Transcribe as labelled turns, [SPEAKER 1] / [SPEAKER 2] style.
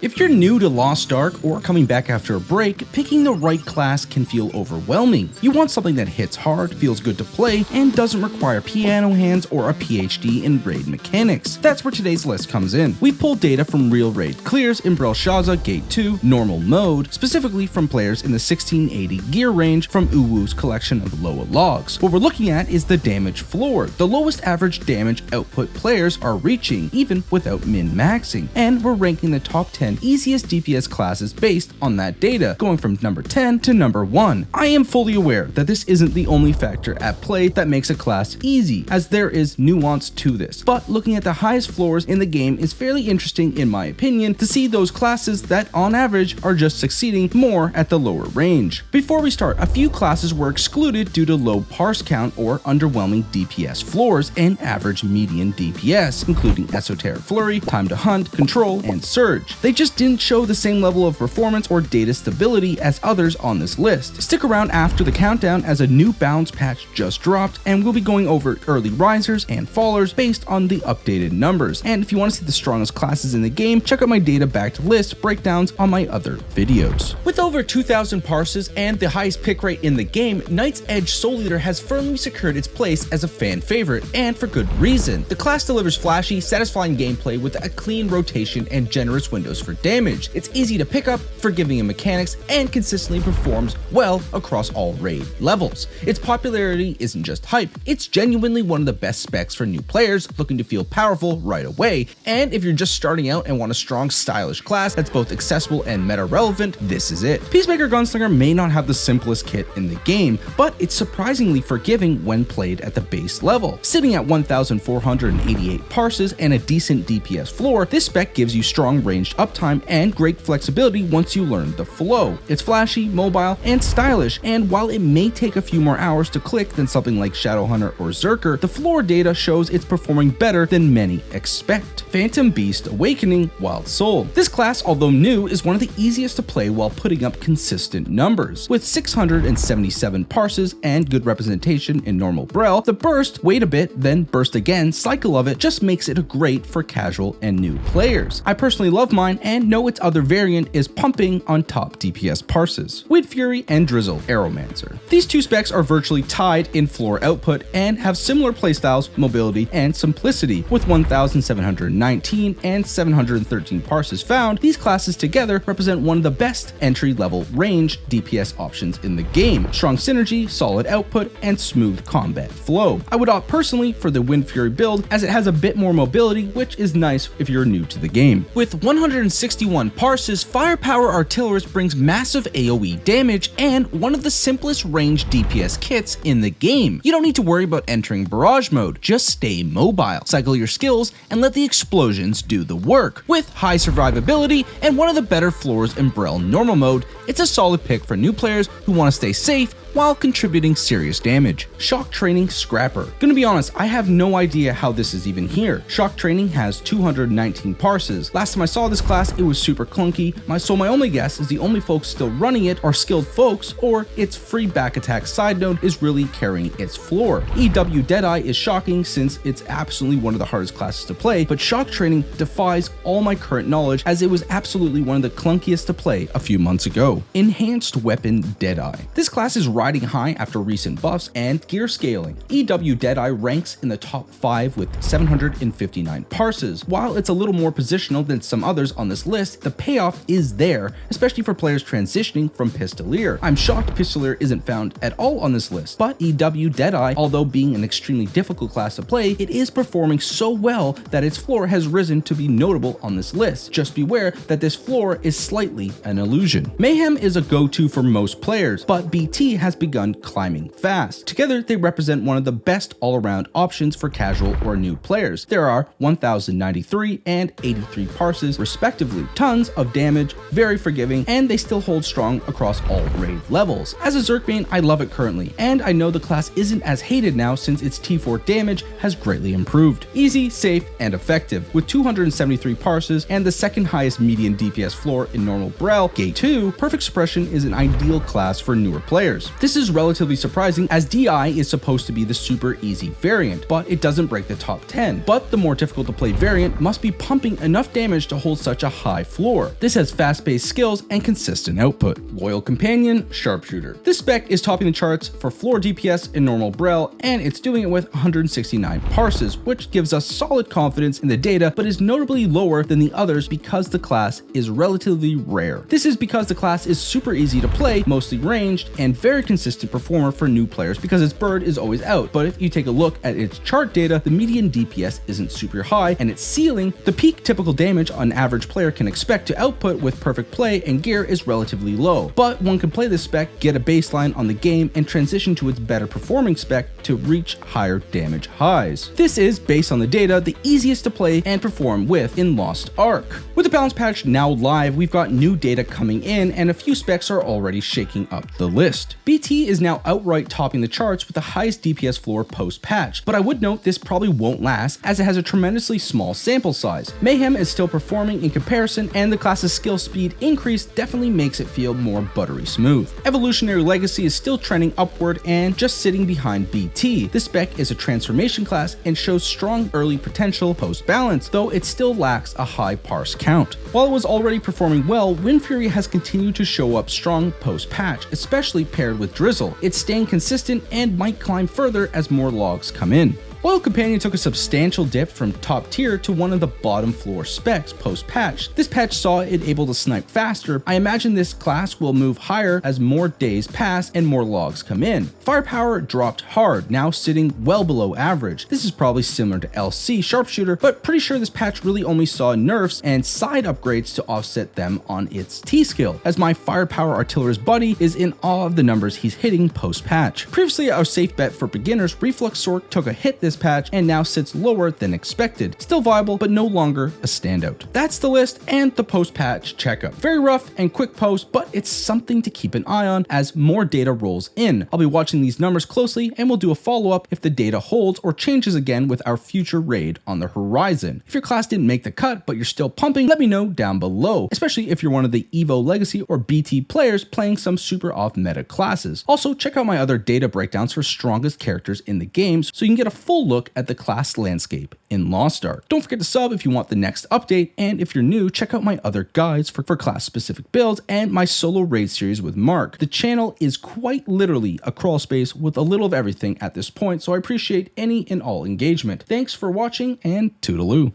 [SPEAKER 1] If you're new to Lost Ark or coming back after a break, picking the right class can feel overwhelming. You want something that hits hard, feels good to play, and doesn't require piano hands or a PhD in raid mechanics. That's where today's list comes in. We pulled data from real raid clears in Brelshaza Gate 2 normal mode, specifically from players in the 1680 gear range from Uwu's collection of Loa logs. What we're looking at is the damage floor, the lowest average damage output players are reaching, even without min-maxing, and we're ranking the top 10 easiest DPS classes based on that data, going from number 10 to number 1. I am fully aware that this isn't the only factor at play that makes a class easy, as there is nuance to this, but looking at the highest floors in the game is fairly interesting in my opinion to see those classes that on average are just succeeding more at the lower range. Before we start, a few classes were excluded due to low parse count or underwhelming DPS floors and average median DPS, including Esoteric Flurry, Time to Hunt, Control, and Surge. They just didn't show the same level of performance or data stability as others on this list. Stick around after the countdown as a new balance patch just dropped, and we'll be going over early risers and fallers based on the updated numbers. And if you want to see the strongest classes in the game, check out my data backed list breakdowns on my other videos. With over 2,000 parses and the highest pick rate in the game, Knight's Edge Soul Eater has firmly secured its place as a fan favorite, and for good reason. The class delivers flashy, satisfying gameplay with a clean rotation and generous windows for damage. It's easy to pick up, forgiving in mechanics, and consistently performs well across all raid levels. Its popularity isn't just hype, it's genuinely one of the best specs for new players looking to feel powerful right away. And if you're just starting out and want a strong, stylish class that's both accessible and meta relevant, this is it. Peacemaker Gunslinger may not have the simplest kit in the game, but it's surprisingly forgiving when played at the base level. Sitting at 1,488 parses and a decent DPS floor, this spec gives you strong ranged uptime and great flexibility once you learn the flow. It's flashy, mobile, and stylish, and while it may take a few more hours to click than something like Shadowhunter or Berserker, the floor data shows it's performing better than many expect. Phantom Beast Awakening Wild Soul. This class, although new, is one of the easiest to play while putting up consistent numbers. With 677 parses and good representation in normal Brel, the burst, wait a bit, then burst again cycle of it just makes it great for casual and new players. I personally love mine and know its other variant is pumping on top DPS parses. Wind Fury and Drizzle Aeromancer. These two specs are virtually tied in floor output and have similar playstyles, mobility, and simplicity. With 1,719 and 713 parses found, these classes together represent one of the best entry-level range DPS options in the game. Strong synergy, solid output, and smooth combat flow. I would opt personally for the Wind Fury build as it has a bit more mobility, which is nice if you're new to the game. With 161 parses, Firepower Artillerist brings massive AoE damage and one of the simplest range DPS kits in the game. You don't need to worry about entering barrage mode, just stay mobile, cycle your skills, and let the explosions do the work. With high survivability and one of the better floors in Brel normal mode, it's a solid pick for new players who want to stay safe while contributing serious damage. Shock Training Scrapper. Gonna be honest, I have no idea how this is even here. Shock Training has 219 parses. Last time I saw this class, it was super clunky, so my only guess is the only folks still running it are skilled folks, or its free back attack side node is really carrying its floor. EW Deadeye is shocking since it's absolutely one of the hardest classes to play, but Shock Training defies all my current knowledge as it was absolutely one of the clunkiest to play a few months ago. Enhanced Weapon Deadeye. This class is riding high after recent buffs and gear scaling. EW Deadeye ranks in the top 5 with 759 parses. While it's a little more positional than some others on this list, the payoff is there, especially for players transitioning from Pistolier. I'm shocked Pistolier isn't found at all on this list, but EW Deadeye, although being an extremely difficult class to play, it is performing so well that its floor has risen to be notable on this list. Just beware that this floor is slightly an illusion. Mayhem is a go-to for most players, but BT has begun climbing fast. Together, they represent one of the best all-around options for casual or new players. There are 1,093 and 83 parses respectively. Tons of damage, very forgiving, and they still hold strong across all raid levels. As a Zerk main, I love it currently, and I know the class isn't as hated now since its T4 damage has greatly improved. Easy, safe, and effective. With 273 parses and the second highest median DPS floor in normal Brel, Gate 2, Perfect Suppression is an ideal class for newer players. This is relatively surprising as DI is supposed to be the super easy variant, but it doesn't break the top 10. But the more difficult to play variant must be pumping enough damage to hold such a high floor. This has fast-paced skills and consistent output. Loyal Companion, Sharpshooter. This spec is topping the charts for floor DPS in normal Brel, and it's doing it with 169 parses, which gives us solid confidence in the data, but is notably lower than the others because the class is relatively rare. This is because the class is super easy to play, mostly ranged, and very consistent performer for new players because its bird is always out. But if you take a look at its chart data, the median DPS isn't super high, and its ceiling, the peak typical damage an average player can expect to output with perfect play and gear, is relatively low. But one can play this spec, get a baseline on the game, and transition to its better performing spec to reach higher damage highs. This is, based on the data, the easiest to play and perform with in Lost Ark. With the balance patch now live, we've got new data coming in, and a few specs are already shaking up the list. BT is now outright topping the charts with the highest DPS floor post-patch, but I would note this probably won't last as it has a tremendously small sample size. Mayhem is still performing in comparison, and the class's skill speed increase definitely makes it feel more buttery smooth. Evolutionary Legacy is still trending upward and just sitting behind BT. This spec is a transformation class and shows strong early potential post-balance, though it still lacks a high parse count. While it was already performing well, Wind Fury has continued to show up strong post-patch, especially paired with Drizzle. It's staying consistent and might climb further as more logs come in. Loyal Companion took a substantial dip from top tier to one of the bottom floor specs post-patch. This patch saw it able to snipe faster. I imagine this class will move higher as more days pass and more logs come in. Firepower dropped hard, now sitting well below average. This is probably similar to LC Sharpshooter, but pretty sure this patch really only saw nerfs and side upgrades to offset them on its T skill, as my Firepower Artillerist buddy is in awe of the numbers he's hitting post-patch. Previously our safe bet for beginners, Reflux Sork took a hit this patch and now sits lower than expected. Still viable, but no longer a standout. That's the list and the post-patch checkup. Very rough and quick post, but it's something to keep an eye on as more data rolls in. I'll be watching these numbers closely and we'll do a follow-up if the data holds or changes again with our future raid on the horizon. If your class didn't make the cut, but you're still pumping, let me know down below, especially if you're one of the Evo Legacy or BT players playing some super off-meta classes. Also, check out my other data breakdowns for strongest characters in the games so you can get a full look at the class landscape in Lost Ark. Don't forget to sub if you want the next update, and if you're new, check out my other guides for class specific builds and my solo raid series with Mark. The channel is quite literally a crawl space with a little of everything at this point, so I appreciate any and all engagement. Thanks for watching, and toodaloo.